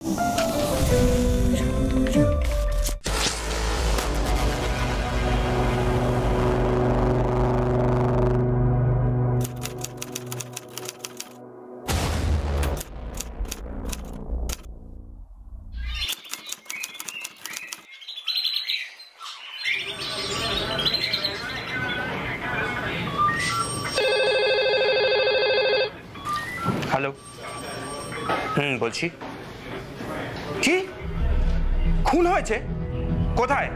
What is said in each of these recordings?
Hello, বলছি। কি খুন হয়েছে? কোথায়?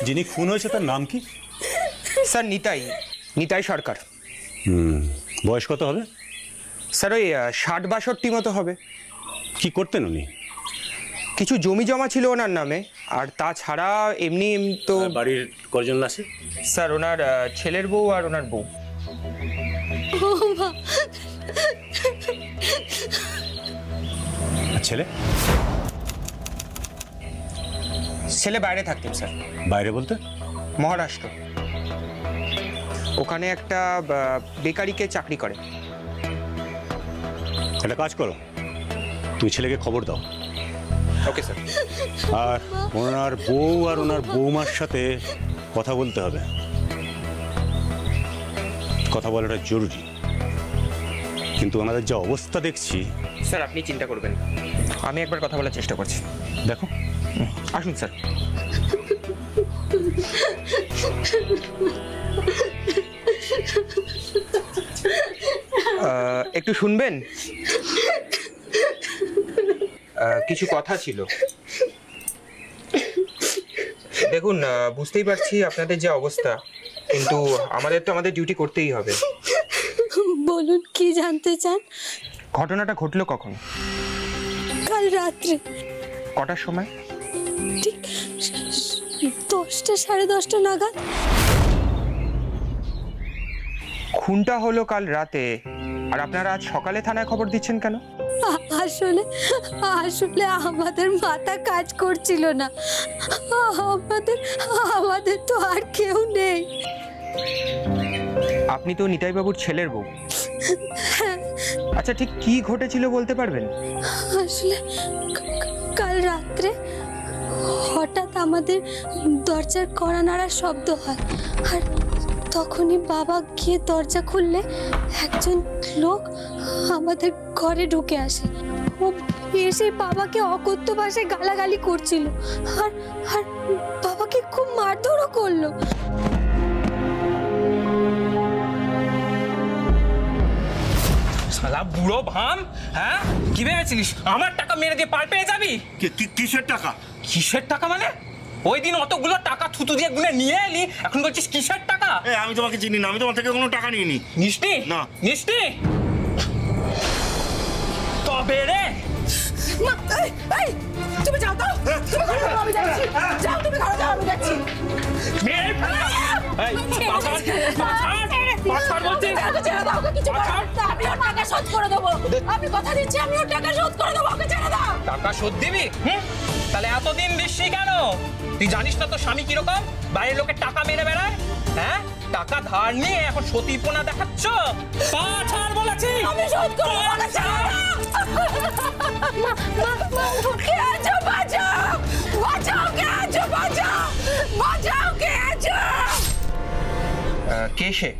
যিনি খুন হয়েছে তার নাম কি? স্যার নিতাই সরকার। বয়স কত হবে? স্যার ওই 60-62 মতো হবে। কি করতেন উনি? কিছু জমি জমা ছিল ওনার নামে, আর তাছাড়া এমনি তো। বাড়ির কজন আছে? স্যার ওনার ছেলের বউ আর ওনার বউ। ছেলে? ছেলে বাইরে থাকতেন স্যার। বাইরে বলতে? মহারাষ্ট্র। ওখানে একটা বেকারিকে চাকরি করে। একটা কাজ করো, তুমি ছেলেকে খবর দাও। Okay sir. আর ওনার বউ আর ওনার বৌমার সাথে কথা বলতে হবে। কথা বলাটা জরুরি, কিন্তু ওনাদের যা অবস্থা দেখছি। স্যার আপনি চিন্তা করবেন, আমি একবার কথা বলার চেষ্টা করছি। দেখো, আসুন স্যার। একটু শুনবেন? কিছু কথা ছিল। দেখুন, বুঝতেই পারছি আপনাদের যে অবস্থা, কিন্তু আমাদের তো আমাদের ডিউটি করতেই হবে। বলুন, কি জানতে চান? ঘটনাটা ঘটলো কখন? কাল রাত্রে। কটার সময়? ঠিক 10টা, 10:30 নাগাদ। খুনটা হলো কাল রাতে, আর আপনারা আজ সকালে থানায় খবর দিচ্ছেন কেন? আসলে আমাদের মাথা কাজ করছিল না। আমাদের তো আর কেউ নেই। আপনি তো নিতাই বাবুর ছেলের বউ। আচ্ছা, ঠিক কি ঘটেছিল বলতে পারবেন? আসলে কাল রাত্রে হঠাৎ আমাদের দরজার কড়া নাড়ার শব্দ হয়, আর তখনই বাবা গিয়ে দরজা খুললে একজন লোক আমাদের ঘরে ঢুকে আসে। ও এসে বাবাকে অকথ্য ভাষায় গালাগালি করছিল, আর বাবাকে খুব মারধরও করলো। শালা বুড়ো ভাম, হ্যাঁ? কি ভেবেছিলিস আমার টাকা মেরে দিয়ে পার পেয়ে যাবি? কিসের টাকা? কিসের টাকা মানে? ওই দিন অতগুলো টাকা থুতু দিয়ে গুনে নিয়ে এলি, এখন বলছিস কিসের টাকা? আমি তোমাকে চিনি না, আমি তোমার থেকে কোনো টাকা নিইনি। মিষ্টি না। মিষ্টি তবে রে। তুমি যাও তো, তুমি ঘরে যাও, আমি যাচ্ছি। যাও, তুমি ঘরে যাও, আমি যাচ্ছি। মেরে ফেলা। এই বাছার বলছিস? ছেড়ে দাও, ওকে কিছু করো না। আমি ওর টাকা শোধ করে দেবো। আমি কথা দিচ্ছি, আমি ওর টাকা শোধ করে দেবো। ওকে ছেড়ে দাও। টাকা শোধ দিবি? তাহলে এতদিন দিসনি কেন? তুই জানিস না তো স্বামী কিরকম? বাইরের লোকের টাকা মেরে বেড়ায়। হ্যাঁ, টাকা ধার নিয়ে এখন সতীপনা দেখাচ্ছ। পাছাড় বলেছি, আমি শোধ করে দেবো। ওকে ছেড়ে দাও। কে আছো? বাঁচাও, বাঁচাও, কে আছো? বাঁচাও, বাঁচাও, কে আছো? কে সে?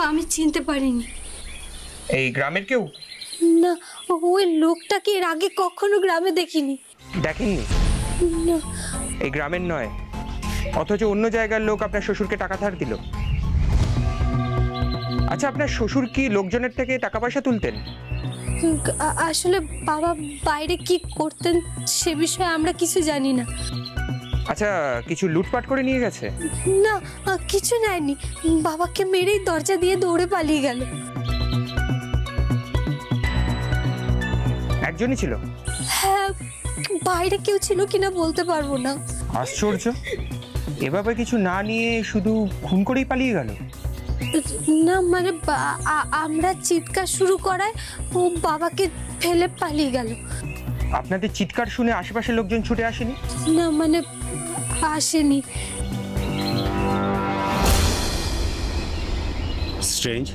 আমি চিনতে পারিনি। এই গ্রামের কেউ? না, ওই লোকটাকে এর আগে কখনো গ্রামে দেখিনি। দেখেননি? না। এই গ্রামের নয়, অথচ অন্য জায়গার লোক আপনার শ্বশুরকে টাকা ধার দিল। আচ্ছা, আপনার শ্বশুর কি লোকজনের থেকে টাকা পয়সা তুলতেন? আসলে বাবা বাইরে কি করতেন সে বিষয়ে আমরা কিছু জানি না। আচ্ছা, কিছু লুটপাট করে নিয়ে গেছে? না, কিছু নেয়নি। বাবাকে মেরেই দরজা দিয়ে দৌড়ে পালিয়ে গেল। একজনই ছিল? হ্যাঁ, বাইরে কেউ ছিল কিনা বলতে পারবো না। আশ্চর্য, এভাবে কিছু না নিয়ে শুধু খুন করেই পালিয়ে গেল? না মানে আমরা চিৎকার শুরু করায় ও বাবাকে ফেলে পালিয়ে গেল। আপনাদের চিৎকার শুনে আশেপাশের লোকজন ছুটে আসেনি? না মানে আসেনি। স্ট্রেঞ্জ।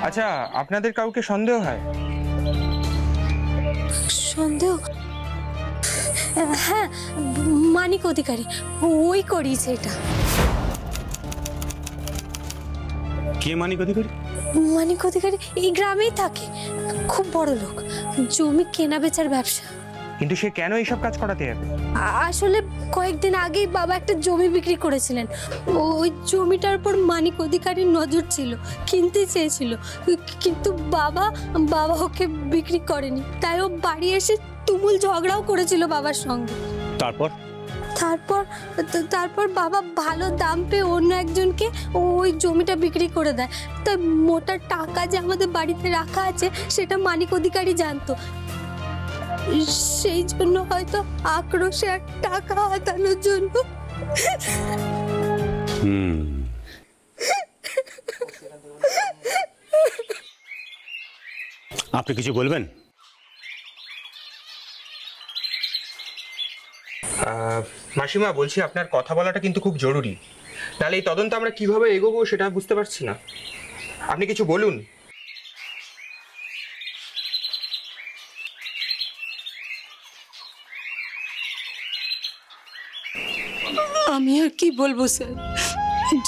আচ্ছা, আপনাদের কাউকে সন্দেহ হয়? সন্দেহ? হ্যাঁ, মানিক অধিকারী, ওই করিয়েছে এটা। কে মানিক অধিকারী? মানিক অধিকারী এই গ্রামেই থাকে, খুব বড় লোক, জমি কেনা বেচার ব্যবসা। কিন্তু সে কেন এইসব কাজ করাতে যাবে? আসলে কয়েকদিন আগেই বাবা একটা জমি বিক্রি করেছিলেন, ওই জমিটার উপর মানিক অধিকারীর নজর ছিল, কিনতে চেয়েছিল, কিন্তু বাবা ওকে বিক্রি করেনি। তাই ও বাড়ি এসে তুমুল ঝগড়াও করেছিল বাবার সঙ্গে। তারপর বাবা ভালো দাম পেয়ে অন্য একজনকে ওই জমিটা বিক্রি করে দেয়। তাই মোটা টাকা যে আমাদের বাড়িতে রাখা আছে সেটা মানিক অধিকারী জানতো। সেই জন্য হয়তো আক্রোশে আর টাকা হাতানোর জন্য। আপনি কিছু বলবেন? মাসিমা, বলছি আপনার কথা বলাটা কিন্তু খুব জরুরি, নাহলে এই তদন্ত আমরা কিভাবে এগোবো সেটা বুঝতে পারছি না। আপনি কিছু বলুন। আমি আর কি বলবো স্যার,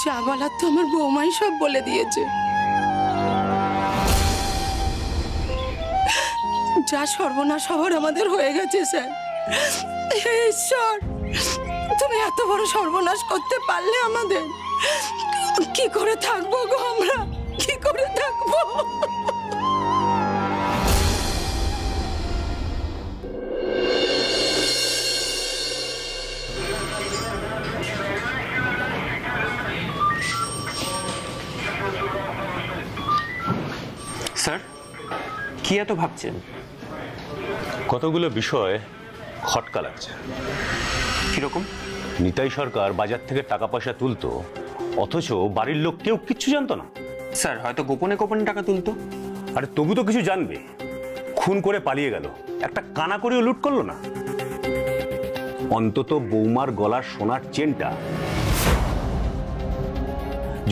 যা বলার তো আমার বৌমাই সব বলে দিয়েছে। যা সর্বনাশ হওয়ার আমাদের হয়ে গেছে স্যার। হে ঈশ্বর, তুমি এত বড় সর্বনাশ করতে পারলে আমাদের। কি করে থাকবো গো আমরা, কি করে থাকবো? স্যার, কি এত ভাবছেন? কতগুলো বিষয় খটকা লাগছে। কিরকম? নিতাই সরকার বাজার থেকে টাকা পয়সা তুলতো, অথচ বাড়ির লোক কেউ কিচ্ছু জানতো না। স্যার, হয়তো গোপনে গোপনে টাকা তুলতো। আরে তবু তো কিছু জানবে। খুন করে পালিয়ে গেল, একটা কানা করেও লুট করলো না। অন্তত বৌমার গলার সোনার চেনটা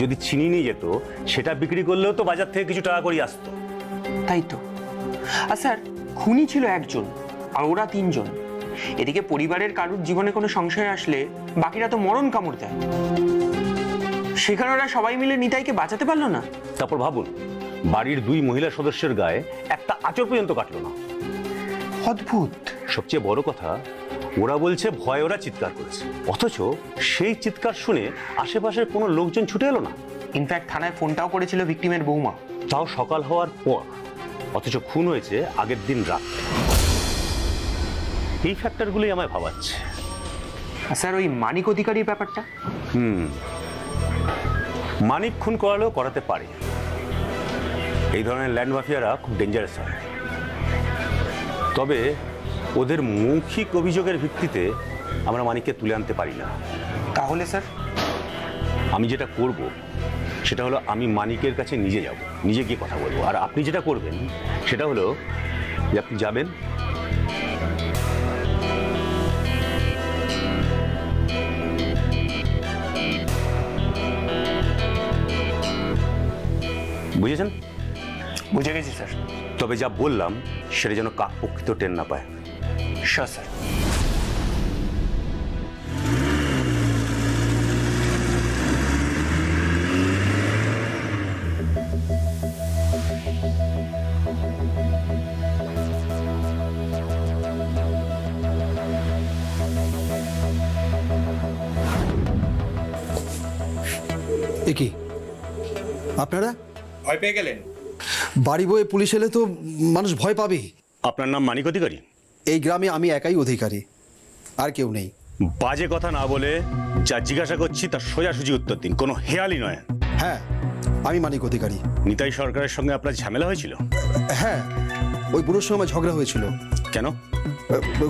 যদি ছিনিয়ে নিয়ে যেত, সেটা বিক্রি করলেও তো বাজার থেকে কিছু টাকা করে আসতো। তাই তো। আর স্যার, খুনি ছিল একজন আর ওরা তিনজন। এদিকে পরিবারের কারুর জীবনে কোনো সংশয় আসলে বাকিরা তো মরণ কামড় দেয়। সেখানে ওরা সবাই মিলে নিতাইকে বাঁচাতে পারলো না। তারপর ভাবুন, বাড়ির দুই মহিলা সদস্যের গায়ে একটা আঁচড় পর্যন্ত কাটলো না। অদ্ভুত। সবচেয়ে বড় কথা, ওরা বলছে ভয় ওরা চিৎকার করেছে, অথচ সেই চিৎকার শুনে আশেপাশের কোনো লোকজন ছুটে এলো না। ইনফ্যাক্ট থানায় ফোনটাও করেছিল ভিকটিমের বৌমা, তাও সকাল হওয়ার পর। অথচ খুন হয়েছে আগের দিন রাত। এই ফ্যাক্টরগুলোই আমায় ভাবাচ্ছে। স্যার, ওই মানিক অধিকারীর ব্যাপারটা? মানিক খুন করালেও করাতে পারে। এই ধরনের ল্যান্ড মাফিয়ারা খুব ডেঞ্জারাস হয়। তবে ওদের মৌখিক অভিযোগের ভিত্তিতে আমরা মানিককে তুলে আনতে পারি না। তাহলে স্যার? আমি যেটা করব সেটা হলো, আমি মানিকের কাছে নিজে যাব, নিজে গিয়ে কথা বলবো। আর আপনি যেটা করবেন সেটা হলো যে আপনি যাবেন, বুঝেছেন? বুঝে গেছি স্যার। তবে যা বললাম সেটা যেন কাকপক্ষিত টের না পায়। Sure sir. কি আপনারা ভয় পেয়ে গেলেন? বাড়ি বয়ে পুলিশ এলে তো মানুষ ভয় পাবেই। আপনার নাম মানিক অধিকারী? এই গ্রামে আমি একাই অধিকারী, আর কেউ নেই। বাজে কথা না বলে যা জিজ্ঞাসা করছি তার সোজাসুজি উত্তর দিন, কোনো হেয়ালি নয়। হ্যাঁ, আমি মানিক অধিকারী। নিতাই সরকারের সঙ্গে আপনার ঝামেলা হয়েছিল? হ্যাঁ, ওই বুড়োর সঙ্গে আমার ঝগড়া হয়েছিল। কেন?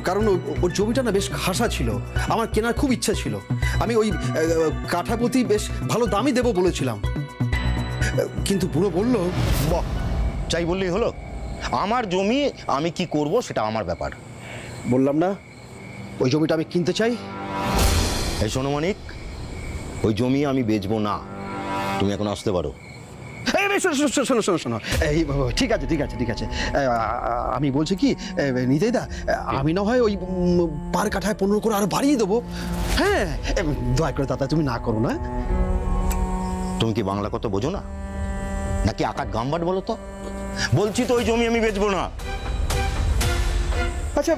কারণ ওর জমিটা না বেশ খাসা ছিল, আমার কেনার খুব ইচ্ছা ছিল। আমি ওই কাঠাপতি বেশ ভালো দামই দেবো বলেছিলাম, কিন্তু বুড়ো বলল বাহ, চাই বললেই হলো? আমার জমি আমি কি করব সেটা আমার ব্যাপার। বললাম না ওই জমিটা আমি কিনতে চাই। এই শোনো মানিক, ওই জমি আমি বেচবো না, তুমি এখন আসতে পারো। শোনো শোনো শোনো, এই ঠিক আছে ঠিক আছে ঠিক আছে, আমি বলছি কি নিতাই দা, আমি না হয় ওই পার কাঠায় 15 করে আরো বাড়িয়ে দেবো। হ্যাঁ, দয়া করে দাদা তুমি না করো না। তুমি কি বাংলা কথা বোঝো না নাকি আকাট গাম্বাট বলো তো? বলছি তো ওই জমি আমি বেচবো না। আচ্ছা,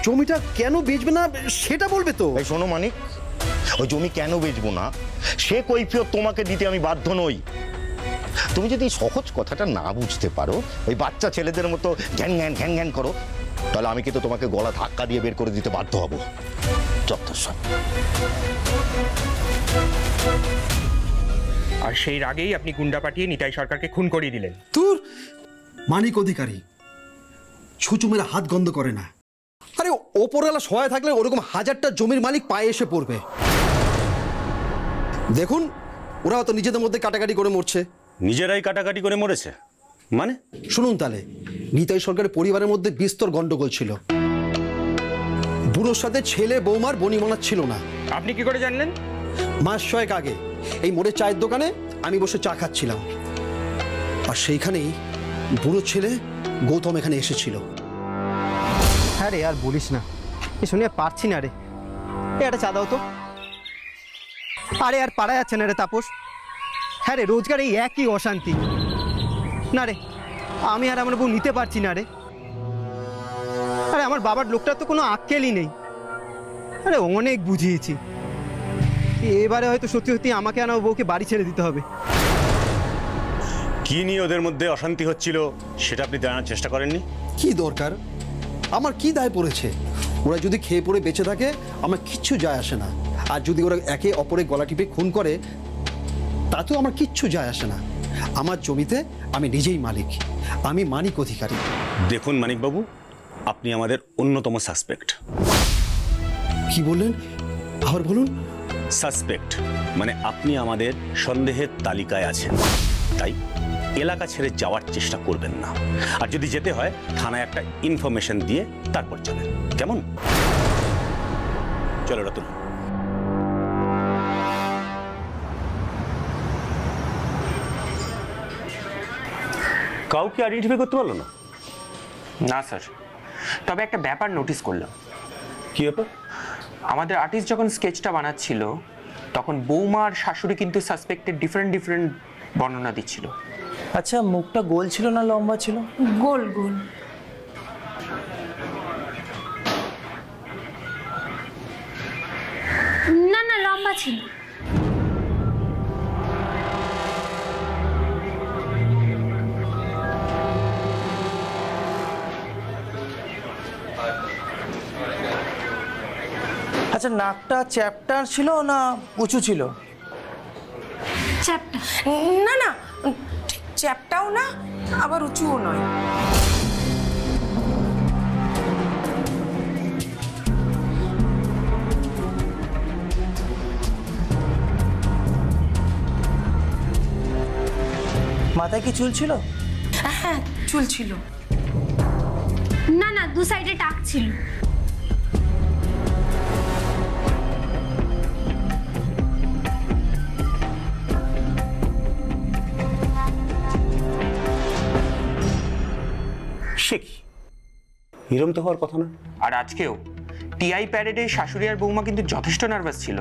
জমিটা কেন বেচবে না সেটা বলবে তো। এই শোনো মানিক, ওই জমি কেন বেচবো না সে কৈফিয়ত তোমাকে দিতে আমি বাধ্য নই। তুমি যদি সহজ কথাটা না বুঝতে পারো, ওই বাচ্চা ছেলেদের মতো ঘ্যান ঘ্যান ঘ্যান ঘ্যান করো, তাহলে আমি কিন্তু তোমাকে গলা ধাক্কা দিয়ে বের করে দিতে বাধ্য হব। যথেষ্ট। আর সেই রাগেই আপনি গুন্ডা পাঠিয়ে নিতাই সরকারকে খুন করিয়ে দিলেন। তোর মানিক অধিকারী ছুঁচু মেরে হাত গন্ধ করে না। আরে ওপরওয়ালা সহায় থাকলে ওরকম হাজারটা জমির মালিক পায়ে এসে পড়বে। দেখুন, ওরা তো নিজেদের মধ্যে কাটাকাটি করে মরছে। নিজেরাই কাটাকাটি করে মরেছে মানে? শুনুন তাহলে, নিতাই সরকারের পরিবারের মধ্যে বিস্তর গন্ডগোল ছিল। বুড়োর সাথে ছেলে বৌমার বনিমনা ছিল না। আপনি কি করে জানলেন? মাস 6 আগে এই মোড়ের চায়ের দোকানে আমি বসে চা খাচ্ছিলাম, আর সেইখানেই বুড়ো ছেলে গৌতম এখানে এসেছিল। হ্যাঁ রে, আর বলিস না, এ শুনে পারছি না রে। একটা চা দাও তো। আরে আর পারা যাচ্ছে না রে তাপস। হ্যাঁ রে, রোজগার এই একই অশান্তি। না রে, আমি আর আমার বউ নিতে পারছি না রে। আরে আমার বাবার লোকটার তো কোনো আক্কেলই নেই। আরে অনেক বুঝিয়েছি, এবারে হয়তো সত্যি সত্যি আমাকে আর আমার বউকে বাড়ি ছেড়ে দিতে হবে। কি নিয়ে ওদের মধ্যে অশান্তি হচ্ছিল সেটা আপনি জানার চেষ্টা করেননি? কি দরকার, আমার কি দায় পড়েছে? ওরা যদি খেয়ে পড়ে বেঁচে থাকে আমার কিচ্ছু যায় আসে না, আর যদি ওরা একে অপরের গলা টিপে খুন করে তাতেও আমার কিচ্ছু যায় আসে না। আমার জমিতে আমি নিজেই মালিক, আমি মানিক অধিকারী। দেখুন মানিকবাবু, আপনি আমাদের অন্যতম সাসপেক্ট। কি বললেন, আবার বলুন। সাসপেক্ট মানে আপনি আমাদের সন্দেহের তালিকায় আছেন, তাই এলাকা ছেড়ে যাওয়ার চেষ্টা করবেন না। আর যদি যেতে হয় থানায় একটা ইনফরমেশন দিয়ে তারপর যাবেন, কেমন? চলো রতন। কাউকে আইডেন্টিফাই করতে পারলো না? না স্যার, তবে একটা ব্যাপার নোটিস করলাম। কি ব্যাপার? আমাদের আর্টিস্ট যখন স্কেচটা বানাচ্ছিল তখন বৌমা আর শাশুড়ি কিন্তু সাসপেক্টের ডিফারেন্ট বর্ণনা দিচ্ছিল। আচ্ছা, মুখটা গোল ছিল না লম্বা ছিল? গোল গোল। না না, লম্বা ছিল। আচ্ছা, নাকটা চ্যাপ্টার ছিল না উঁচু ছিল? চ্যাপ্টা। না না, ঠিক চ্যাপটাও না আবার উঁচুও নয়। মাথায় কি চুল ছিল? হ্যাঁ, চুল ছিল। না না, দু সাইডে টাক ছিল। সে কি, এরম তো হওয়ার কথা না। আর আজকেও টিআই প্যারেডে শাশুড়ি আর বৌমা কিন্তু যথেষ্ট নার্ভাস ছিল।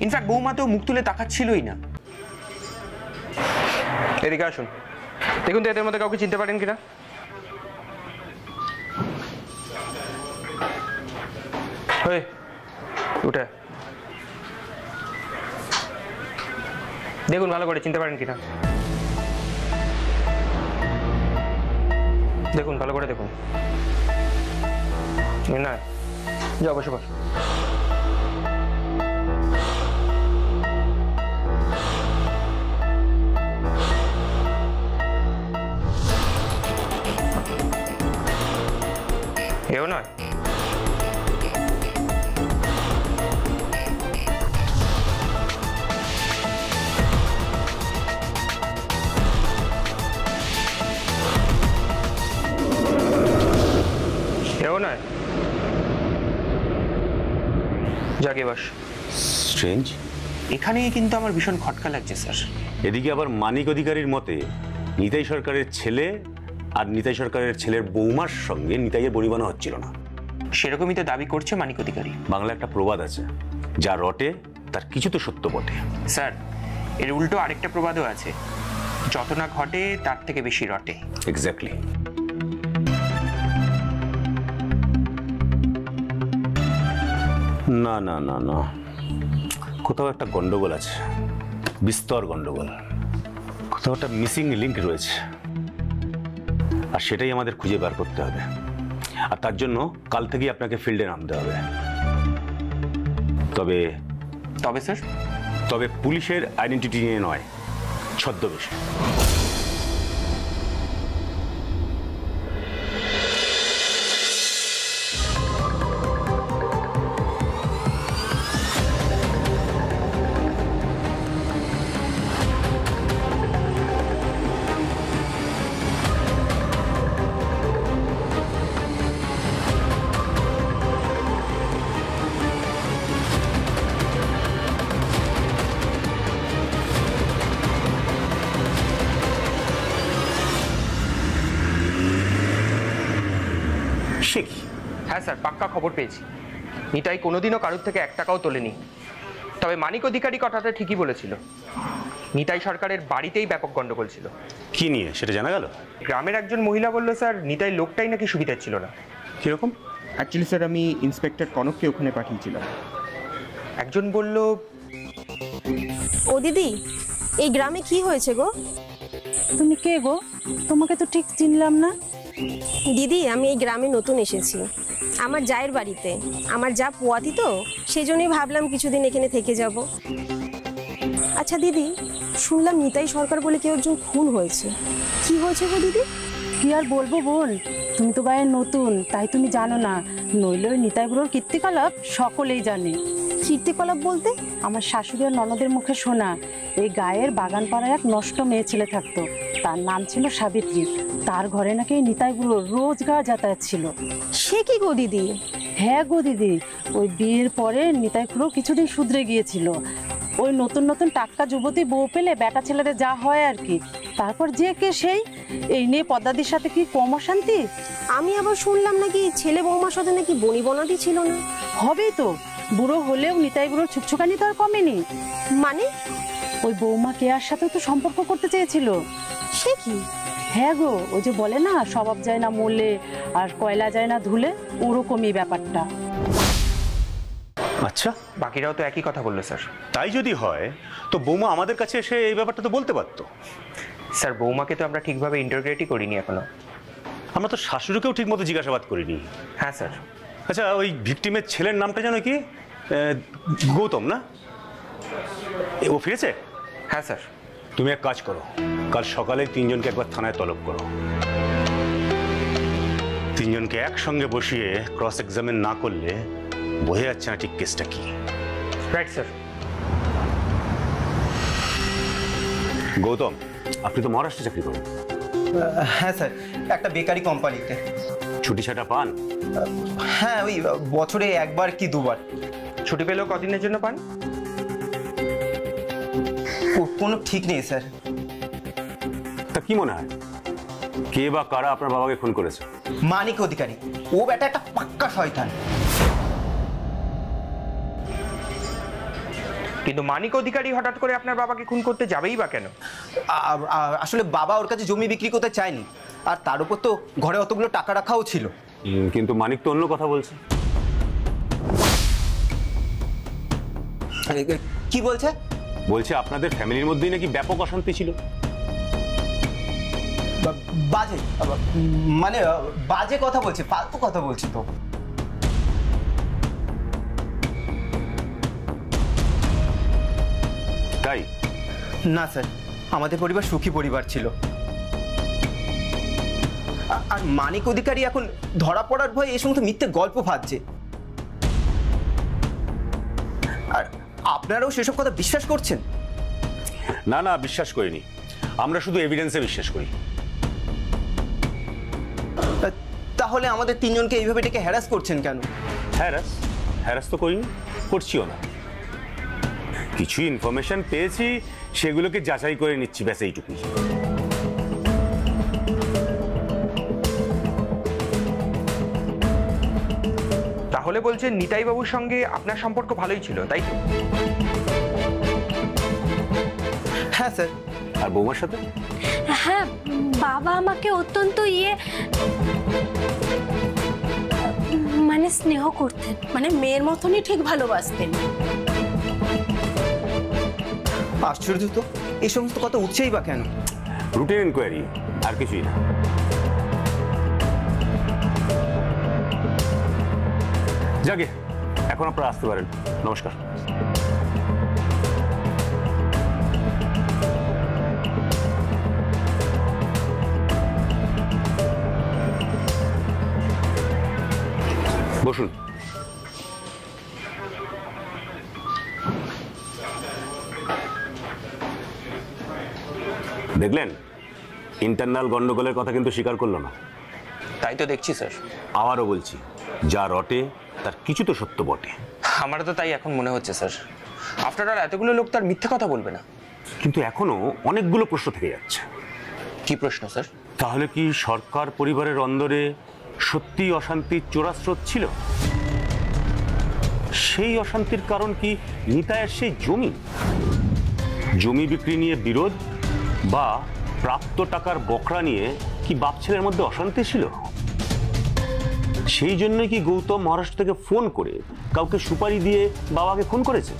ইনফ্যাক্ট বৌমা তো মুখ তুলে তাকাচ্ছিলই না। এদিকে আসুন, দেখুন তো এদের মধ্যে কাউকে চিনতে পারেন কিনা। উঠে দেখুন ভালো করে, চিনতে পারেন কিনা দেখুন, ভালো করে দেখুন। না, যাও বসে বস। এও নয়। এও নয়। জাগে বাস। স্ট্রেঞ্জ। এখানেই কিন্তু আমার ভীষণ খটকা লাগছে স্যার। এদিকে আবার মানিক অধিকারীর মতে নিতাই সরকারের ছেলে আর নিতাই সরকারের ছেলের বৌমার সঙ্গে নিতাইয়ের বনিবনা হচ্ছিল না। সেরকমই তো দাবি করছে মানিক অধিকারী। বাংলা একটা প্রবাদ আছে, যা রটে তার কিছু তো সত্য বটে। স্যার, এর উল্টো আরেকটা প্রবাদও আছে, যত না ঘটে তার থেকে বেশি রটে। এক্স্যাক্টলি। না না না না, কোথাও একটা গন্ডগোল আছে, বিস্তর গন্ডগোল। কোথাও একটা মিসিং লিঙ্ক রয়েছে, আর সেটাই আমাদের খুঁজে বার করতে হবে। আর তার জন্য কাল থেকেই আপনাকে ফিল্ডে নামতে হবে। তবে তবে স্যার, তবে পুলিশের আইডেন্টিটি নিয়ে নয়, ছদ্মবেশে। হ্যাঁ স্যার, পাক্কা খবর পেয়েছি। নিতাই কোনোদিনও কারোর থেকে 1 টাকাও তোলেনি। তবে মানিক অধিকারী কথাটা ঠিকই বলেছিল, নিতাই সরকারের বাড়িতেই ব্যাপক গন্ডগোল ছিল। কি নিয়ে সেটা জানা গেল? গ্রামের একজন মহিলা বলল স্যার, নিতাই লোকটাই নাকি সুবিধার ছিল না। কিরকম? অ্যাকচুয়ালি স্যার, আমি ইন্সপেক্টর কনককে ওখানে পাঠিয়েছিলাম। একজন বলল, ও দিদি, এই গ্রামে কি হয়েছে গো? তুমি কে গো? তোমাকে তো ঠিক চিনলাম না। দিদি, আমি এই গ্রামে নতুন এসেছি, আমার জায়ের বাড়িতে। আমার যা পোয়াতি তো, সেই জন্যই ভাবলাম কিছুদিন এখানে থেকে যাব। আচ্ছা দিদি, শুনলাম নিতাই সরকার বলে কেউ একজন খুন হয়েছে। কি হয়েছে গো দিদি? কি আর বলবো বোন, তুমি তো গায়ে নতুন, তাই তুমি জানো না। নইলে ওই নিতাইগুলোর কীর্তিকলাপ সকলেই জানে। কীর্তিকলাপ বলতে? আমার শাশুড়ি আর ননদের মুখে শোনা। এই গায়ের বাগানপাড়ায় এক নষ্ট মেয়ে ছেলে থাকতো, তার নাম ছিল সাবিত্রী। তার ঘরে নাকি এই নিতাইগুলো রোজগার যাতায়াত ছিল। সে কি গো দিদি? হ্যাঁ গো দিদি, ওই বিয়ের পরে নিতাইগুলো কিছুদিন শুধরে গিয়েছিল। ওই নতুন নতুন টাটকা যুবতী বউ পেলে বেটা ছেলেদের যা হয় আর কি, তারপর যে কে সেই। এই নিয়ে পদ্মাদির সাথে কি কম অশান্তি? আমি আবার শুনলাম নাকি ছেলে বৌমার সাথে নাকি বনিবনাটি ছিল না। হবেই তো, বুড়ো হলেও নিতাই বুড়োর ছুকছুকানি তো আর কমেনি। মানে? ওই বৌমা কেয়ার সাথে তো সম্পর্ক করতে চেয়েছিল। সে কি? হ্যাঁ গো, ওই যে বলে না, স্বভাব যায় না মূলে আর কয়লা যায় না ধুলে, ওরকমই ব্যাপারটা। আচ্ছা, বাকিরাও তো একই কথা বললো স্যার। তাই যদি হয় তো বৌমা আমাদের কাছে এসে এই ব্যাপারটা তো বলতে পারতো। স্যার, বৌমাকে তো আমরা ঠিকভাবে ইন্টারোগেটই করিনি এখনো। আমরা তো শাশুড়িকেও ঠিক মতো জিজ্ঞাসাবাদ করিনি। হ্যাঁ স্যার। আচ্ছা, ওই ভিকটিমের ছেলের নামটা জানো কি? গৌতম না? ও ফিরেছে? হ্যাঁ স্যার। তুমি এক কাজ করো, কাল সকালে 3 জনকে একবার থানায় তলব করো। 3 জনকে একসঙ্গে বসিয়ে ক্রস এক্সামিন না করলে বোঝা যাচ্ছে না ঠিক কেসটা কি। Right sir. গৌতম, আপনি তো মহারাষ্ট্রে চাকরি করেন? হ্যাঁ স্যার, একটা বেকারি কোম্পানিতে। ছুটি ছাটা পান? হ্যাঁ, ওই বছরে 1বার কি 2বার। ছুটি পেলেও কদিনের জন্য পান? কোনো ঠিক নেই স্যার। তা কি মনে হয়, কে বা কারা আপনার বাবাকে খুন করেছে? মানিক অধিকারী। ও বেটা একটা পাক্কা শয়তান। কিন্তু মানিক অধিকারী হঠাৎ করে আপনার বাবাকে খুন করতে যাবেই বা কেন? আসলে বাবা ওর কাছে জমি বিক্রি করতে চায়নি, আর তার উপর তো ঘরে অতগুলো টাকা রাখাও ছিল। কিন্তু মানিক তো অন্য কথা বলছে। কি বলছে? বলছে আপনাদের ফ্যামিলির মধ্যেই নাকি ব্যাপক অশান্তি ছিল। বাজে, মানে বাজে কথা বলছে, ফালতু কথা বলছে তো। তাই? না স্যার, আমাদের পরিবার সুখী পরিবার ছিল। আর মানিক অধিকারী এখন ধরা পড়ার ভয়ে এই সমস্ত মিথ্যে গল্প ভাবছে। আর আপনারাও সেসব কথা বিশ্বাস করছেন? না না, বিশ্বাস করিনি। আমরা শুধু এভিডেন্সে বিশ্বাস করি। তাহলে আমাদের তিনজনকে এইভাবে ডেকে হ্যারাস করছেন কেন? হ্যারাস তো করিনি, করছিও না। কিছু ইনফরমেশন পেয়েছি, সেগুলোকে যাচাই করে নিচ্ছি, ব্যাস এইটুকুই। তাহলে বলছেন নিতাই বাবুর সঙ্গে আপনার সম্পর্ক ভালোই ছিল, তাই তো? হ্যাঁ স্যার। আর বৌমার সাথে? হ্যাঁ, বাবা আমাকে অত্যন্ত মানে স্নেহ করতেন, মানে মেয়ের মতনই ঠিক ভালোবাসতেন। আশ্চর্য তো, এই সমস্ত কথা উঠছেই বা কেন? রুটিন ইনকোয়ারি, আর কিছুই না। যাকে এখন আপনারা আসতে পারেন। নমস্কার। বসুন। দেখলেন, ইন্টারনাল গন্ডগোলের কথা কিন্তু স্বীকার করলো না। তাই তো দেখছি স্যার। আবারও বলছি, যা রটে তার কিছু তো সত্য বটে। আমারও তো তাই এখন মনে হচ্ছে স্যার। আফটার অল এতগুলো লোক তার মিথ্যে কথা বলবে না। কিন্তু এখনো অনেকগুলো প্রশ্ন থেকে যাচ্ছে। কি প্রশ্ন স্যার? তাহলে কি সরকার পরিবারের অন্দরে সত্যি অশান্তির চোরাস্রোত ছিল? সেই অশান্তির কারণ কি নিতাইয়ের সেই জমি বিক্রি নিয়ে বিরোধ, বা প্রাপ্ত টাকার বকরা নিয়ে কি বাপ ছেলের মধ্যে অশান্তি ছিল? সেই জন্যই কি গৌতম মহারাষ্ট্র থেকে ফোন করে কাউকে সুপারি দিয়ে বাবাকে খুন করেছে?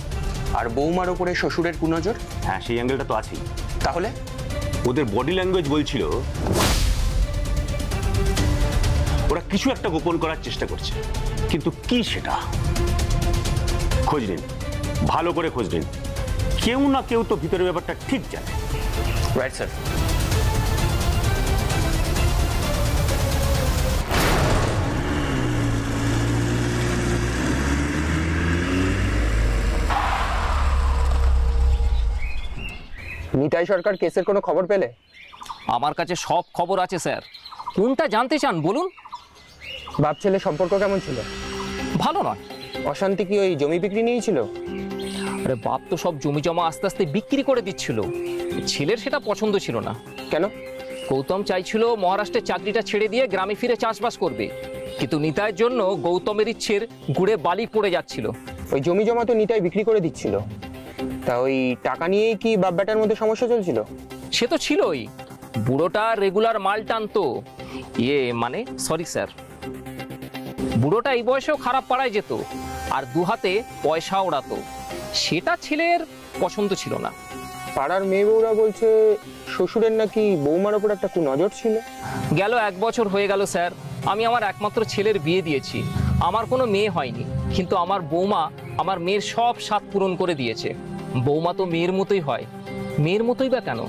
আর বৌমার ওপরে শ্বশুরের কুনজর? হ্যাঁ, সেই অ্যাঙ্গেলটা তো আছেই। তাহলে ওদের বডি ল্যাঙ্গুয়েজ বলছিল ওরা কিছু একটা গোপন করার চেষ্টা করছে, কিন্তু কি সেটা? খোঁজ নিন, ভালো করে খোঁজ নিন। কেউ না কেউ তো ভিতরের ব্যাপারটা ঠিক জানে। Right sir. নিতাই সরকার কেসের কোনো খবর পেলে? আমার কাছে সব খবর আছে স্যার। কোনটা জানতে চান বলুন? বাপ ছেলে সম্পর্ক কেমন ছিল? ভালো নয়। অশান্তি কি ওই জমি বিক্রি নিয়েই ছিল? আরে বাপ তো সব জমি জমা আস্তে আস্তে বিক্রি করে দিচ্ছিল। ছেলের সেটা পছন্দ ছিল না। কেন? গৌতম চাইছিল মহারাষ্ট্রের চাকরিটা ছেড়ে দিয়ে গ্রামে ফিরে চাষবাস করবে, কিন্তু নিতাইয়ের জন্য গৌতমের ইচ্ছের গুড়ে বালি পড়ে যাচ্ছিল। ওই জমি জমা তো নিতাই বিক্রি করে দিচ্ছিল, তা ওই টাকা নিয়েই কি বাপ বেটার মধ্যে সমস্যা চলছিল? সে তো ছিলই। বুড়োটা রেগুলার মাল টানতো। মানে সরি স্যার, বুড়োটা এই বয়সেও খারাপ পাড়ায় যেত আর দুহাতে পয়সা ওড়াতো। সেটা ছেলের পছন্দ ছিল না। পাড়ার মেয়ে বউরা বলছে শ্বশুরের নাকি বৌমার ওপর একটা কুনজর ছিল। গেল 1 বছর হয়ে গেল স্যার, আমি আমার একমাত্র ছেলের বিয়ে দিয়েছি। আমার কোনো মেয়ে হয়নি, কিন্তু আমার বৌমা আমার মেয়ের সব স্বাদ পূরণ করে দিয়েছে। বৌমা তো মেয়ের মতোই হয়। মেয়ের মতোই বা কেন,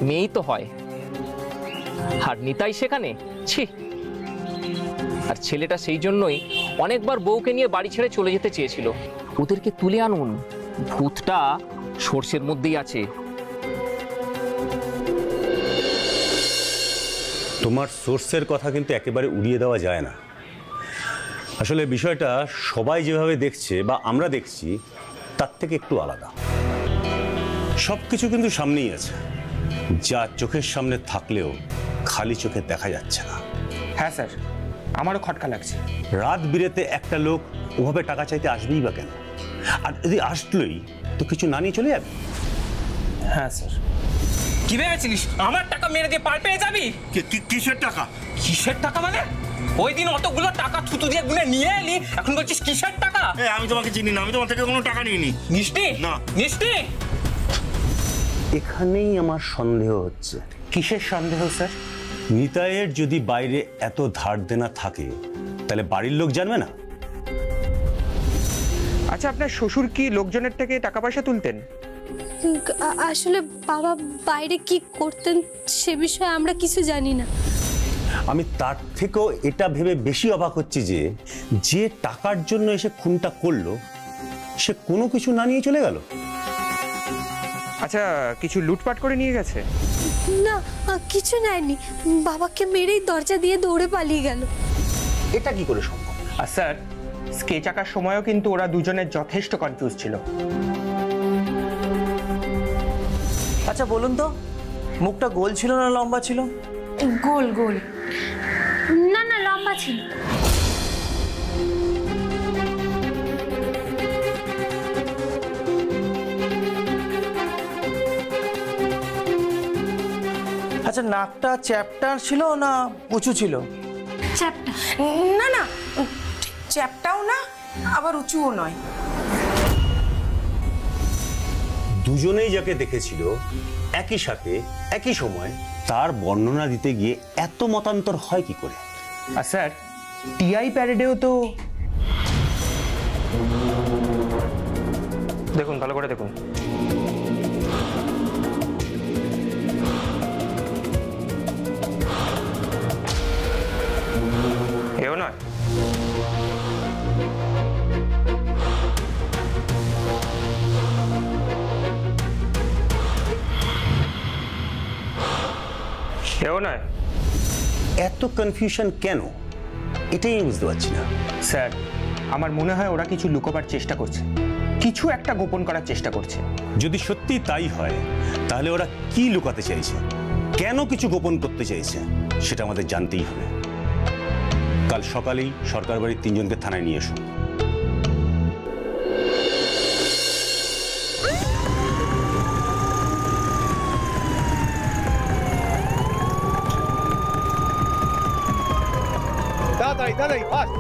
মেয়েই তো হয়। আর নিতাই সেখানে ছি। আর ছেলেটা সেই জন্যই অনেকবার বউকে নিয়ে বাড়ি ছেড়ে চলে যেতে চেয়েছিল। ওদেরকে তুলে আনুন, ভূতটা সর্ষের মধ্যেই আছে। তোমার সোর্সের কথা কিন্তু একেবারে উড়িয়ে দেওয়া যায় না। আসলে বিষয়টা সবাই যেভাবে দেখছে বা আমরা দেখছি তার থেকে একটু আলাদা। সব কিছু কিন্তু সামনেই আছে, যা চোখের সামনে থাকলেও খালি চোখে দেখা যাচ্ছে না। হ্যাঁ স্যার, আমারও খটকা লাগছে। রাত বিরেতে একটা লোক ওভাবে টাকা চাইতে আসবেই বা কেন? আর যদি আসলোই তো কিছু না নিয়ে চলে যাবে। হ্যাঁ স্যার। কি ভেবেছিলিস আমার টাকা মেরে দিয়ে পার পেয়ে যাবি? কিসের টাকা? কিসের টাকা মানে? ওই দিন অতগুলো টাকা থুতু দিয়ে গুনে নিয়ে এলি, এখন বলছিস কিসের টাকা? আমি তোমাকে চিনি না, আমি তোমার থেকে কোনো টাকা নিইনি। মিষ্টি না। মিষ্টি, এখানেই আমার সন্দেহ হচ্ছে। কিসের সন্দেহ স্যার? নিতাইয়ের যদি বাইরে এত ধার দেনা থাকে তাহলে বাড়ির লোক জানবে না? আচ্ছা, আপনার শ্বশুর কি লোকজনের থেকে টাকা পয়সা তুলতেন? আসলে বাবা বাইরে কি করতেন সে বিষয়ে আমরা কিছু জানি না। আমি তার থেকেও এটা ভেবে বেশি অবাক হচ্ছি যে টাকার জন্য এসে খুনটা করলো সে কোনো কিছু না নিয়ে চলে গেল। আচ্ছা, কিছু লুটপাট করে নিয়ে গেছে? না, কিছু নেয়নি, বাবাকে মেরেই দরজা দিয়ে দৌড়ে পালিয়ে গেল। এটা কি করে সম্ভব? আর স্যার, স্কেচ আঁকার সময়ও কিন্তু ওরা দুজনের যথেষ্ট কনফিউজ ছিল। আচ্ছা বলুন তো, মুখটা গোল ছিল না লম্বা ছিল? গোল গোল। না না, লম্বা ছিল। আচ্ছা, নাকটা চ্যাপ্টার ছিল না উঁচু ছিল? চ্যাপ্টা। না না, চ্যাপটাও না আবার উঁচুও নয়। দুজনেই যাকে দেখেছিল একই সাথে একই সময়, তার বর্ণনা দিতে গিয়ে এত মতান্তর হয় কি করে? আর স্যার, টিআই প্যারেডেও তো দেখুন, ভালো করে দেখুন। এও নয়। এও নয়। এত কনফিউশন কেন, এটাই আমি বুঝতে পারছি না। স্যার, আমার মনে হয় ওরা কিছু লুকোবার চেষ্টা করছে, কিছু একটা গোপন করার চেষ্টা করছে। যদি সত্যি তাই হয় তাহলে ওরা কি লুকাতে চাইছে, কেন কিছু গোপন করতে চাইছে, সেটা আমাদের জানতেই হবে। কাল সকালেই সরকার বাড়ির 3 জনকে থানায় নিয়ে এসো। তাড়াতাড়ি তাড়াতাড়ি ফাস্ট।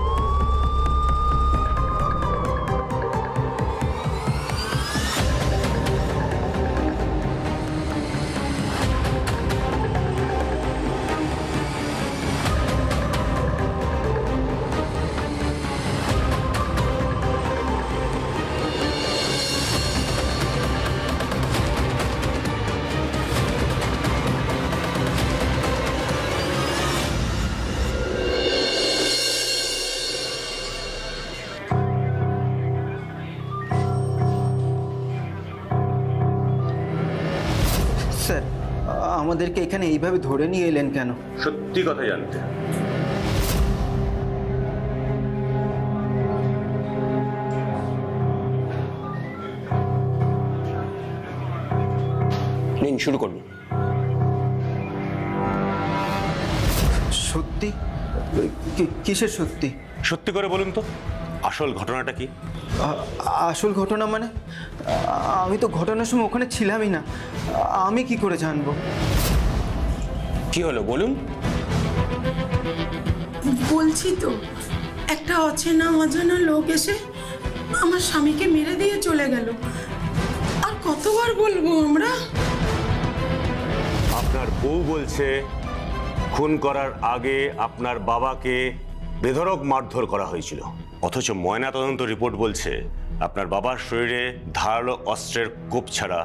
স্যার, আমাদেরকে এখানে এইভাবে ধরে নিয়ে এলেন কেন? সত্যি কথা জানতে। নিন, শুরু করুন। সত্যি? কিসের সত্যি? সত্যি করে বলুন তো, আসল ঘটনাটা কি? আসল ঘটনা মানে? আমি তো ঘটনার সময় ওখানে ছিলামই না, আমি কি করে জানবো? কি হলো বলুন। বলছি তো, একটা অচেনা অজানা লোক এসে আমার স্বামীকে মেরে দিয়ে চলে গেল। আর কতবার বলবো আমরা? আপনার বউ বলছে খুন করার আগে আপনার বাবাকে বেধড়ক মারধর করা হয়েছিল, অথচ ময়নাতদন্ত রিপোর্ট বলছে আপনার বাবার শরীরে ধারালো অস্ত্রের কোপ ছাড়া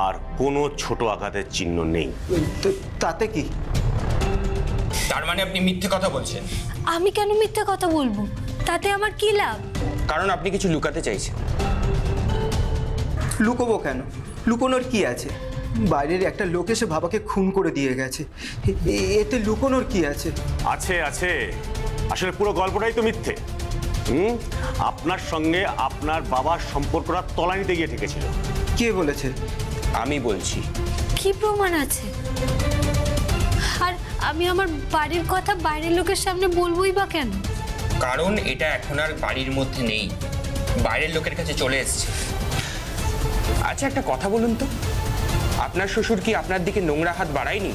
আর কোনো ছোট আঘাতের চিহ্ন নেই। তাতে কি? তার মানে আপনি মিথ্যে কথা বলছেন? আমি কেন মিথ্যে কথা বলবো? তাতে আমার কি লাভ? কারণ আপনি কিছু লুকাতে চাইছেন। লুকোবো কেন? লুকোনোর কি আছে? বাইরের একটা লোক এসে বাবাকে খুন করে দিয়ে গেছে, এতে লুকোনোর কি আছে? আছে আছে, আসলে পুরো গল্পটাই তো মিথ্যে। আপনার সঙ্গে আপনার বাবার সম্পর্কটা তলানিতে গিয়ে ঠেকেছিল। কে বলেছে? আমি বলছি। কি প্রমাণ আছে? আর আমি আমার বাড়ির কথা বাইরের লোকের সামনে বলবোই বা কেন? কারণ এটা এখন আর বাড়ির মধ্যে নেই, বাইরের লোকের কাছে চলে এসেছে। আচ্ছা, একটা কথা বলুন তো, আপনার শ্বশুর কি আপনার দিকে নোংরা হাত বাড়ায়নি?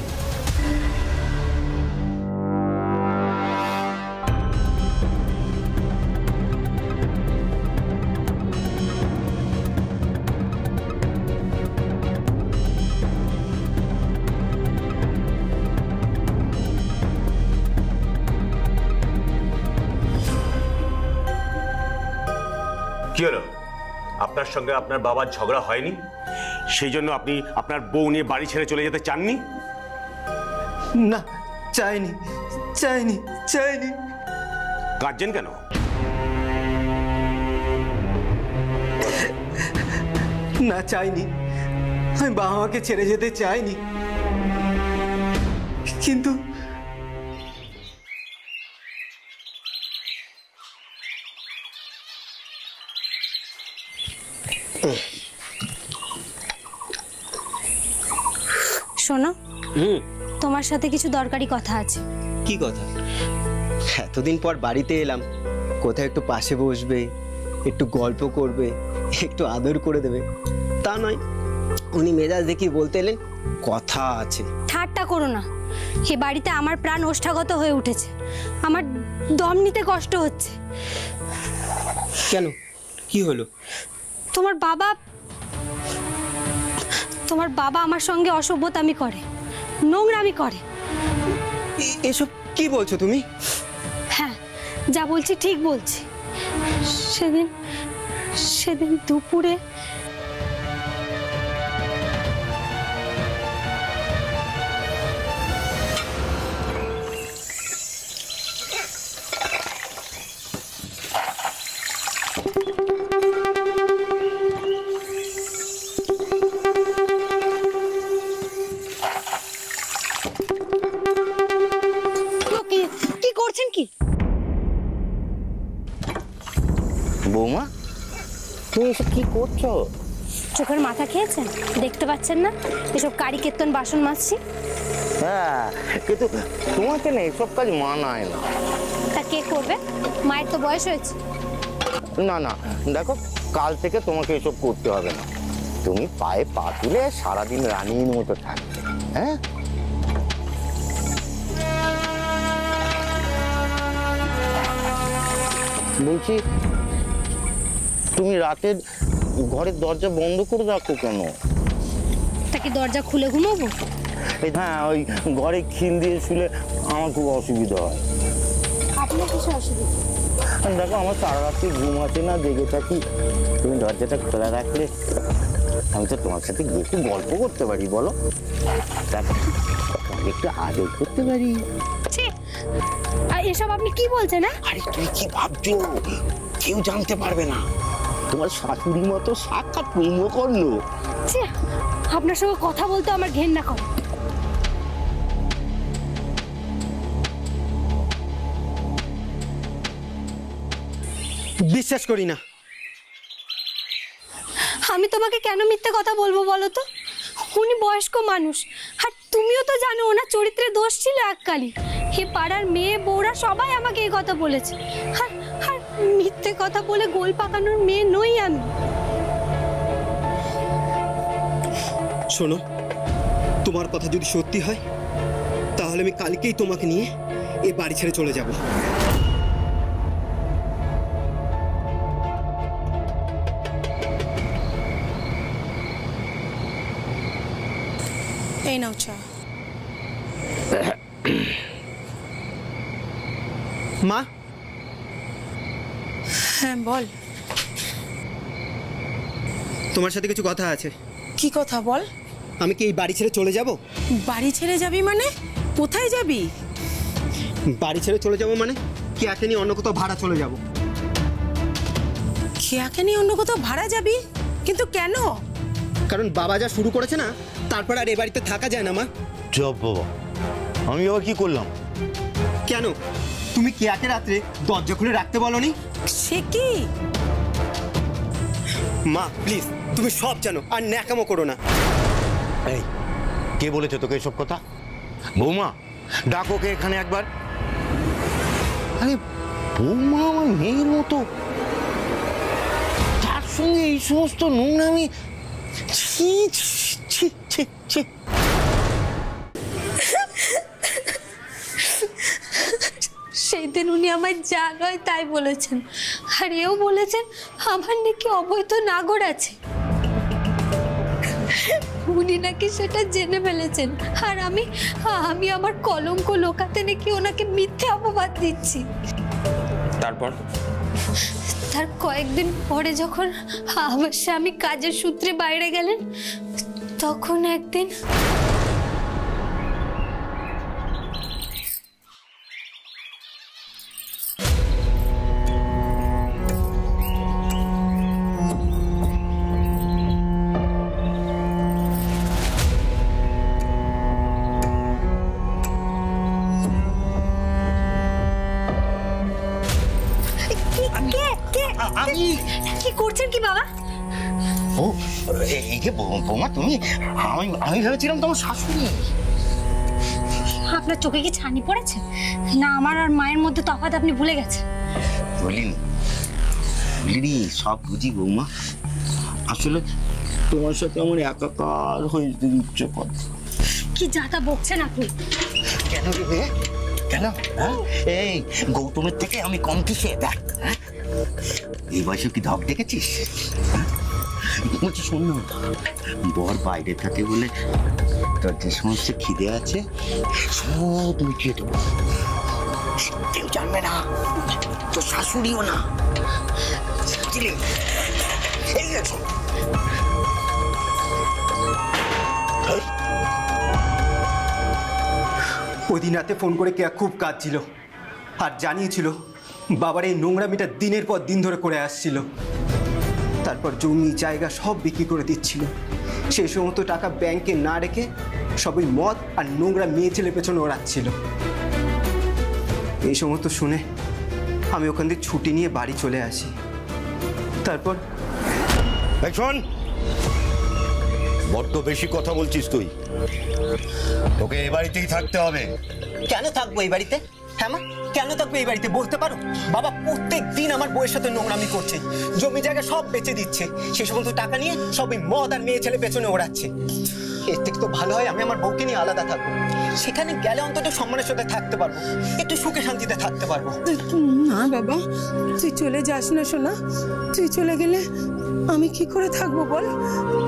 কি হলো, আপনার সঙ্গে আপনার বাবার ঝগড়া হয়নি? সেই জন্য আপনি আপনার বউ নিয়ে বাড়ি ছেড়ে চলে যেতে চাননি? না, চাইনি চাইনি চাইনি। কাঁদছেন কেন? না চাইনি, আমি বাবা মাকে ছেড়ে যেতে চাইনি, কিন্তু শোনো, তোমার সাথে কিছু দরকারি কথা আছে। কি কথা? এতদিন পর বাড়িতে এলাম, কোথায় একটু পাশে বসবে, একটু গল্প করবে, একটু আদর করে দেবে, তা নয় উনি মেজাজ দেখি বলতে এলেন কথা আছে। ঠাট্টা করো না, এ বাড়িতে আমার প্রাণ ওষ্ঠাগত হয়ে উঠেছে, আমার দম নিতে কষ্ট হচ্ছে। কেন, কি হলো? তোমার বাবা আমার সঙ্গে অসভ্যতামি করে, নোংরামি করে। এসব কি বলছো তুমি? হ্যাঁ, যা বলছি ঠিক বলছি। সেদিন দুপুরে কি করছেন কি? বৌমা, তুমি এসব কি করছো? চোখের মাথা খেয়েছেন, দেখতে পাচ্ছেন না এসব কারি কেতন বাসন মাজছি? হ্যাঁ, কিন্তু তোমাকে না এসব কাজ মানায় না। তা কে করবে? মায়ের তো বয়স হয়েছে। না না, দেখো, কাল থেকে তোমাকে এসব করতে হবে না। তুমি পায়ে পা তুলে সারাদিন রানীর মতো থাকবে। হ্যাঁ, বলছি, তুমি রাতের ঘরের দরজা বন্ধ করে রাখো কেন? তা কি দরজা খুলে ঘুমাবো? হ্যাঁ, ওই ঘরে খিল দিয়ে শুলে আমার খুব অসুবিধা হয়। আপনার কিছু অসুবিধা? দেখো, আমার সারা রাত্রি ঘুম আছে না, জেগে থাকি। তুমি দরজাটা খোলা রাখলে আমি তো তোমার সাথে গিয়ে একটু গল্প করতে পারি, বলো, তারপর একটু আদর করতে পারি। আর এসব আপনি কি বলছেন? আরে তুমি কি ভাবছো? কেউ জানতে পারবে না। তোমার শাশুড়ি মতো সাক্ষাৎ কুম্ভকর্ণ। আপনার সঙ্গে কথা বলতে আমার ঘেন্না করে। বিশ্বাস করি না। আমি তোমাকে কেন মিথ্যে কথা বলবো বলো তো? উনি বয়স্ক মানুষ, আর তুমিও তো জানো ওনার চরিত্রে দোষ ছিল এককালী। হে পাড়ার মেয়ে বউরা সবাই আমাকে এই কথা বলেছে, আর মিথ্যে কথা বলে গোল পাকানোর মেয়ে নই আমি। শোনো, তোমার কথা যদি সত্যি হয় তাহলে আমি কালকেই তোমাকে নিয়ে এই বাড়ি ছেড়ে চলে যাব। এই নাও চা। মা, হ্যাঁ বল। তোমার সাথে কিছু কথা আছে। কি কথা বল? আমি কি এই বাড়ি ছেড়ে চলে যাব? বাড়ি ছেড়ে যাবি মানে? কোথায় যাবি? বাড়ি ছেড়ে চলে যাব মানে কেয়াকে নিয়ে অন্য কোথাও ভাড়া চলে যাব। কেয়াকে নিয়ে অন্য কোথাও ভাড়া যাবি? কিন্তু কেন? কারণ বাবা যা শুরু করেছে না, তারপর আর এ বাড়িতে থাকা যায় না। মা, জব বাবা, আমি আবার কি করলাম? কেন তুমি কেয়াকে রাত্রে দরজা খুলে রাখতে বলনি? সে কি? মা প্লিজ, তুমি সব জানো, আর ন্যাকামো করো না। এই, কে বলেছে তোকে এসব কথা? বৌমা, ডাকো কে এখানে একবার। আরে বৌমা আমার মেয়ের মতো, তার সঙ্গে এই সমস্ত নোংরামি। ছি ছি ছি ছি। সেই দিন উনি আমার যা নয় তাই বলেছেন, আর এও বলেছেন আমার নাকি অবৈধ নাগর আছে। উনি নাকি সেটা জেনে ফেলেছেন, আর আমি আমার কলঙ্ক লোকাতে নাকি ওনাকে মিথ্যে অপবাদ দিচ্ছি। তার কয়েকদিন পরে যখন আমার স্বামী কাজের সূত্রে বাইরে গেলেন, তখন একদিন আমি কি করছেন কি বাবা? ও এই যে বৌমা তুমি, আমি ভেবেছিলাম তোমার শাশুড়ি। আপনার চোখে কি ছানি পড়েছে না আমার আর মায়ের মধ্যে তফাৎ আপনি ভুলে গেছেন? বলিনি সব বুঝি বৌমা, আসলে তোমার সাথে আমার একাকার হয়ে যেতে ইচ্ছে করে। কি যা তা বকছেন আপনি? কেন রে কেন? এই গৌতমের থেকে আমি কম কিসে? দেখ এই বয়সে কি ধক দেখেছিস? বলছি শোন না, বর বাইরে থাকে বলে তোর যে সমস্ত খিদে আছে সব মিটিয়ে দেবো, কেউ জানবে না, তোর শাশুড়িও না। এই গেছে ওদিন রাতে ফোন করে কেয়া খুব কাঁদছিল আর জানিয়েছিল বাবার এই নোংরামিটা দিনের পর দিন ধরে করে আসছিল। তারপর জমি জায়গা সব বিক্রি করে দিচ্ছিল। সেই সমস্ত টাকা ব্যাংকে না রেখে সবই মদ আর নোংরা মেয়ে ছেলে পেছনে ওড়াচ্ছিল। এই সমস্ত শুনে আমি ওখান থেকে ছুটি নিয়ে বাড়ি চলে আসি। তারপর শোন, বড্ড বেশি কথা বলছিস তুই, তোকে এই বাড়িতেই থাকতে হবে। কেন থাকবো এই বাড়িতে? হ্যাঁ মা, কেন থাকবো এই বাড়িতে বলতে পারো? বাবা প্রত্যেক দিন আমার বউয়ের সাথে নোংরামি করছে, জমি জায়গা সব বেচে দিচ্ছে, সেই সমস্ত টাকা নিয়ে সবই মদ আর মেয়ে ছেলে পেছনে ওড়াচ্ছে। এর থেকে তো ভালো হয় আমি আমার বউকে নিয়ে আলাদা থাকবো, সেখানে গেলে অন্তত সম্মানের সাথে থাকতে পারবো, একটু সুখে শান্তিতে থাকতে পারবো। না বাবা, তুই চলে যাস না সোনা। তুই চলে গেলে আমি কি করে থাকবো বল?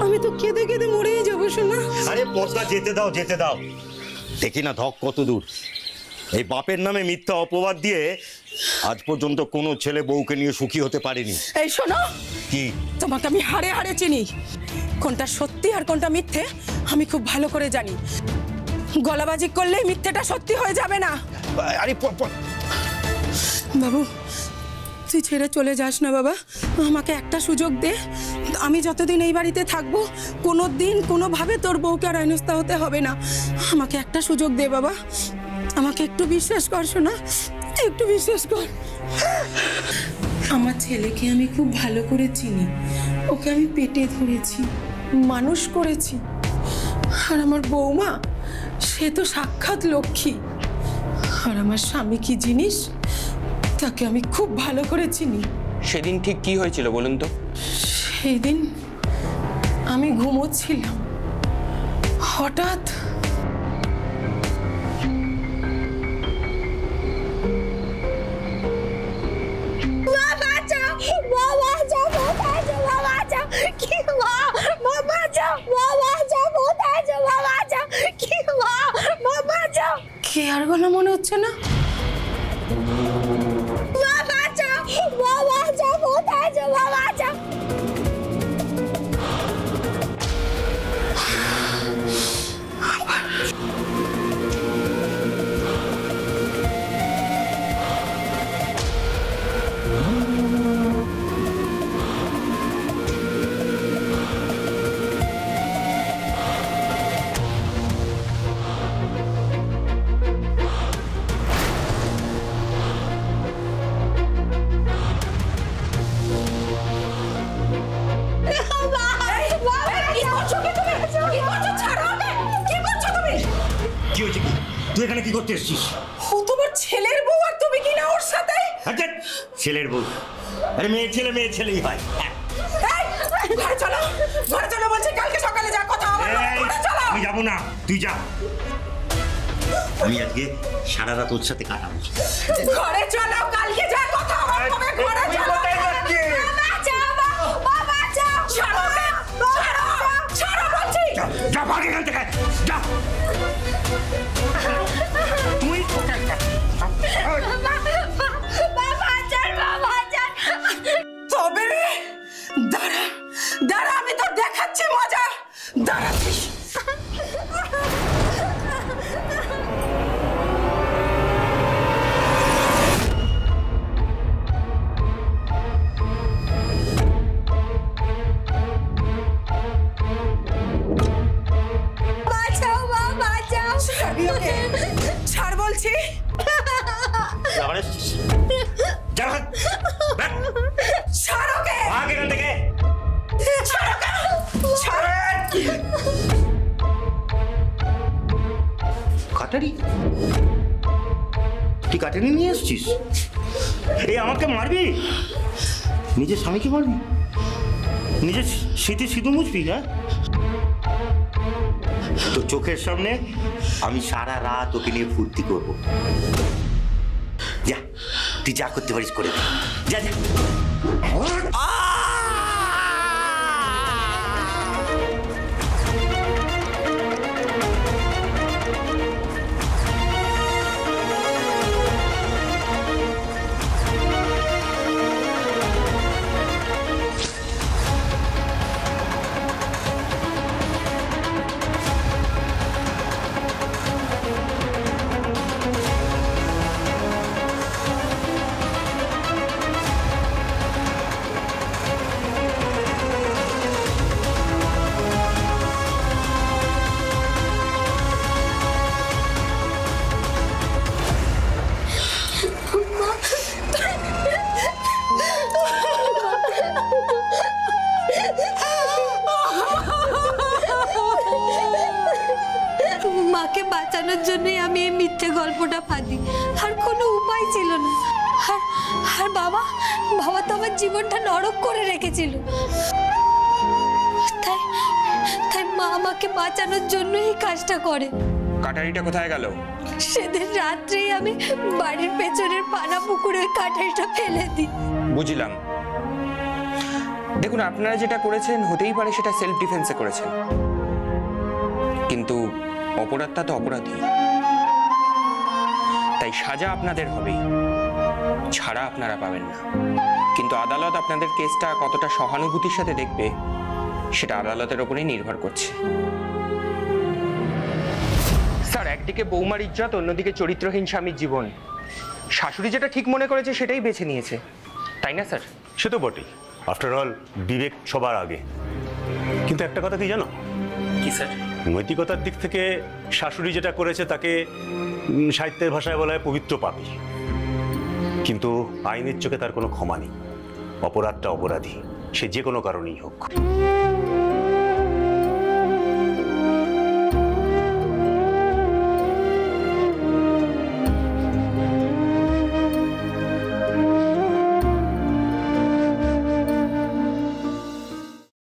আমি তো কেঁদে কেঁদে মরেই যাবো সোনা। আরে পদ্মা যেতে দাও, যেতে দাও, দেখি না ধক কত দূর। এই বাপের নামে মিথ্যা অপবাদ দিয়ে আজ পর্যন্ত কোনো ছেলে বউকে নিয়ে সুখী হতে পারেনি। এই শোনো, কি তোমাকে আমি হাড়ে হাড়ে চিনি, কোনটা সত্যি আর কোনটা মিথ্যে আমি খুব ভালো করে জানি। গলাবাজি করলে মিথ্যেটা সত্যি হয়ে যাবে না। আরে বাবু তুই ছেড়ে চলে যাস না বাবা, আমাকে একটা সুযোগ দে। আমি যতদিন এই বাড়িতে থাকবো কোনো দিন কোনোভাবে তোর বউকে আর হেনস্থা হতে হবে না। আমাকে একটা সুযোগ দে বাবা, আমাকে একটু বিশ্বাস কর শোনা, একটু বিশ্বাস কর। আমার ছেলেকে আমি খুব ভালো করে চিনি, ওকে আমি পেটে ধরেছি, মানুষ করেছি। আর আমার বৌমা সে তো সাক্ষাৎ লক্ষ্মী। আর আমার স্বামী কি জিনিস তাকে আমি খুব ভালো করে চিনি। সেদিন ঠিক কি হয়েছিল বলুন তো? সেই দিন আমি ঘুমোচ্ছিলাম, হঠাৎ কে আর গলা মনে হচ্ছে না? তুই এখানে কি করতে এসেছিস? ও তোমার ছেলের বউ আর তুমি কি না ওর সাথে? ছেলের বউ? আরে মেয়ে ছেলেই হয়। ঘরে চলো, ঘরে চলো বলছি, কালকে সকালে যা কথা হবে। আমি যাবো না, তুই যা। আমি আজকে সারা রাত ওর সাথে কাটাবো। ঘরে চলো, কালকে যা কথা হবে। ঘরে চলো। যা ভাগ এখান থেকে, যা। তুই তবে দাঁড়া দাঁড়া, আমি তো দেখাচ্ছি মজা, দাঁড়াচ্ছিস। ছাড় বলছি। ছাড় কাটারি? তুই কাটারি নিয়ে এসছিস? এই আমাকে মারবি? নিজের স্বামীকে মারবি? নিজের স্মৃতি সিঁদুর মুছবি? হ্যাঁ, তোর চোখের সামনে আমি সারা রাত ওকে নিয়ে ফুর্তি করব। যা, তুই যা করতে পারিস করে দে। যা যা। মাকে বাঁচানোর জন্যই আমি এই মিথ্যে গল্পটা ফাঁদি, আর কোনো উপায় ছিল না। আর বাবা তো আমার জীবনটা নরক করে রেখেছিল। তাই মা আমাকে বাঁচানোর জন্য এই কাজটা করে। কাটারিটা কোথায় গেল? সেদিন রাত্রেই আমি বাড়ির পেছনের পানা পুকুরে ওই কাটারিটা ফেলে দিই। বুঝলাম। দেখুন, আপনারা যেটা করেছেন হতেই পারে সেটা সেলফ ডিফেন্সে করেছেন, কিন্তু অপরাধটা তো অপরাধী, তাই সাজা আপনাদের হবেই, ছাড়া আপনারা পাবেন না। কিন্তু আদালত আপনাদের কেসটা কতটা সহানুভূতির সাথে দেখবে সেটা আদালতের ওপরেই নির্ভর করছে। স্যার, একদিকে বৌমার ইজ্জত, অন্যদিকে চরিত্রহীন স্বামীর জীবন। শাশুড়ি যেটা ঠিক মনে করেছে সেটাই বেছে নিয়েছে, তাই না স্যার? সে তো বটেই, আফটার অল বিবেক সবার আগে। কিন্তু একটা কথা কি জানো? কি স্যার? নৈতিকতার দিক থেকে শাশুড়ি যেটা করেছে তাকে সাহিত্যের ভাষায় বলা হয় পবিত্র পাপী, কিন্তু আইনের চোখে তার কোনো ক্ষমা নেই। অপরাধটা অপরাধী, সে যে কোনো কারণেই হোক।